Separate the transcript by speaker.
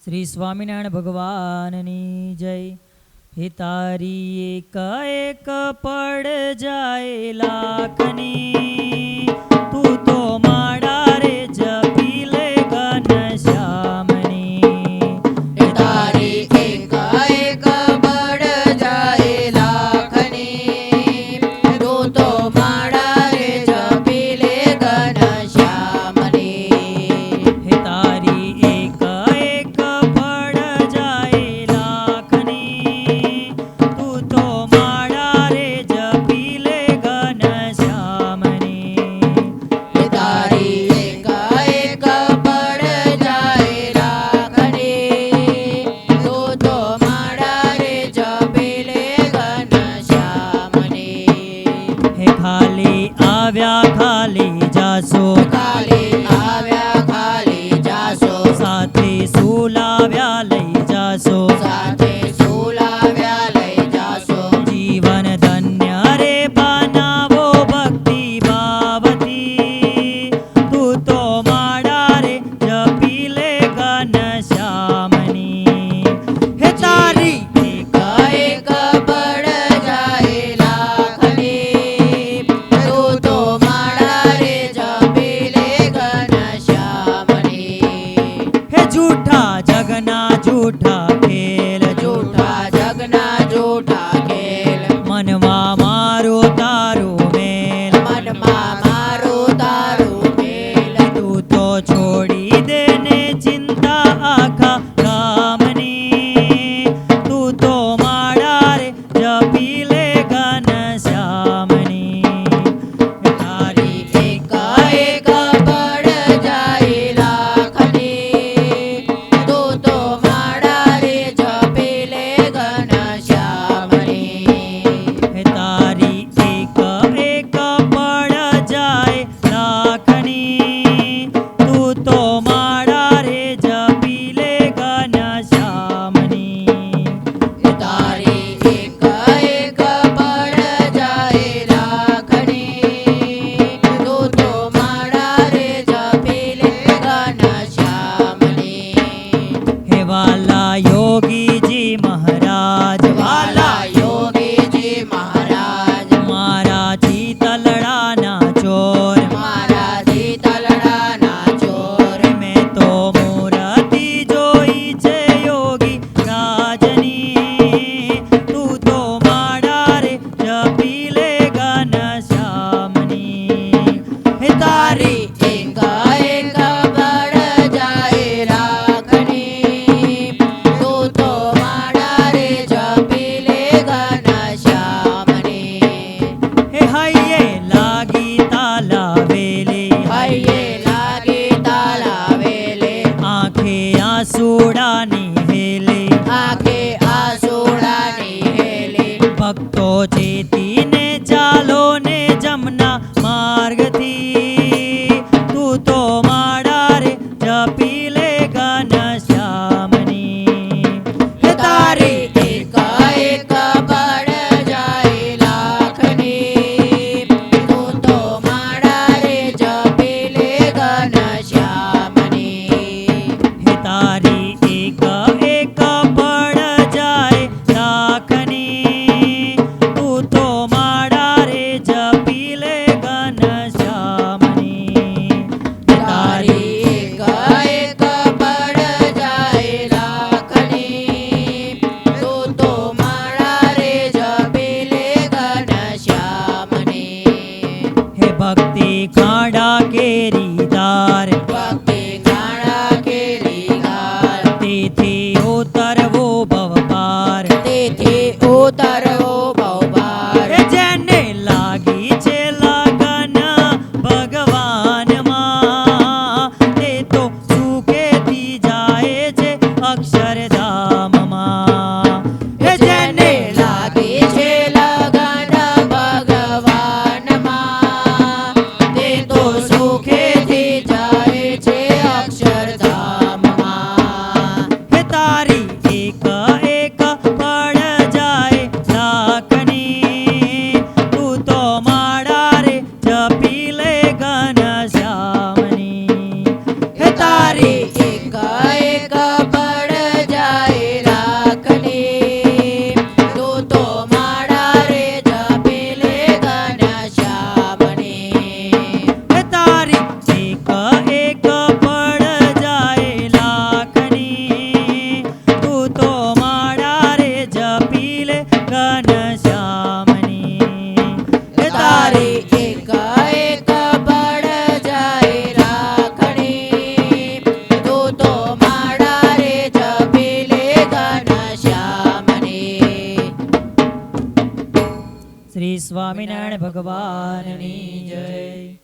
Speaker 1: શ્રી સ્વામિનારાયણ ભગવાનની જય. હે તારી એક એક પડ જાય લાખની, તું તો માડા રે જપી લે ઘનશ્યામની.
Speaker 2: હે તારી એક એક પડ જાય લાખની, તું તો માડા રે જપી લે ઘનશ્યામની.
Speaker 1: હે તારી એક એક પડ જાય લાખની, તું તો માડા રે જપી લે ઘનશ્યામની.
Speaker 2: હે તારી એક એક પડ જાય લાખની, તું તો માડા રે જપી લે ઘનશ્યામની.
Speaker 1: હે ખાલી આવ્યા ખાલી જાશો,
Speaker 2: ખાલી આવ્યા ખાલી જાશો,
Speaker 1: સાથે સુલાવ્યા લઈ જાશો.
Speaker 2: સાથે સુલાવ્યા લઈ જાશો.
Speaker 1: જીવન ધન્ય રે બનાવો ભક્તિ ભાવથી, તું તો માડા રે જપી લે ઘનશ્યામની. હે તારી
Speaker 2: એક એક પડ જાય લાખની, તું તો માડા રે જપી લે ઘનશ્યામની.
Speaker 1: હે જૂઠા જગના જૂઠા ખેલ,
Speaker 2: જૂઠા જગના જૂઠા ખેલ,
Speaker 1: મનમાં મારો તારો મેલ.
Speaker 2: મનમાં મારું તારું મેલ.
Speaker 1: તું તો છોડી દે ને ચિંતા આખા ગામની, તું તો માડા રે જપી લે ઘનશ્યામની. તારી
Speaker 2: એક એક પડ જાય લાખની, તું તો માડા રે જપી લે ઘનશ્યામની.
Speaker 1: હે તારી એક એક પડ જાય લાખની, તું તો માડા રે જપી લે ઘનશ્યામની.
Speaker 2: તારી એક એક પડ જાય લાખની, તું તો માડા રે જપી લે ઘનશ્યામની.
Speaker 1: હે વાલા યોગીજી મહારાજ,
Speaker 2: વાલા યોગીજી મહારાજ,
Speaker 1: મારા ચિતલડાના ચોર,
Speaker 2: મારા ચિતલડાના ચોર.
Speaker 1: મેં તો મૂર્તિ જોઈ છે યોગી રાજની, તું તો માડા રે જપી લે ઘનશ્યામની. હે તારી
Speaker 2: એક એક પડ જાય લાખની, તું તો માડા રે જપી લે ઘનશ્યામની.
Speaker 1: હે હૈયે લાગી તાલાવેલી,
Speaker 2: હૈયે લાગી તાલાવેલે,
Speaker 1: આંખે આંસુડાની હેલી.
Speaker 2: આંખે આંસુડાની હેલી.
Speaker 1: ભક્તો ચેતીને ચાલો ને જમના માર્ગથી, તું તો માડા રે જપી લે ઘનશ્યામની. હે તારી
Speaker 2: એક એક પડ જાય લાખની, તું તો માડા રે જપી લે ઘનશ્યામની.
Speaker 1: હે તારી એક એક પડ જાય લાખની, તું તો માડા રે જપી લે ઘનશ્યામની.
Speaker 2: તારી એક એક પડ જાય લાખની, તું તો માડા રે જપી લે ઘનશ્યામની.
Speaker 1: હે ભક્તિ ખાડા કેરી દાર,
Speaker 2: ભક્તિ ગાણા કેરી ગાર,
Speaker 1: તેથી ઉતરવો ભવ પાર.
Speaker 2: તેથી ઉતરવો ભવભાર.
Speaker 1: હે જેને લાગી છે લગન ભગવાનમાં, તે તો સુખેથી જાય છે અક્ષરધામમાં. હે જેને
Speaker 2: લાગે છે લગન ભગવાનમાં, તે તો સુખેથી જાય છે અક્ષરધામમાં.
Speaker 1: હે તારી એક એક પડ જાય લાખની, તું તો માડા રે જપી લે ઘનશ્યામની. હે તારી
Speaker 2: એક એક પડ
Speaker 1: ઘનશ્યામની
Speaker 2: તારી એક એક પડ જાય રાખણી તું તો માળા રે જપી લે ઘનશ્યામની.
Speaker 1: શ્રી સ્વામિનારાયણ ભગવાન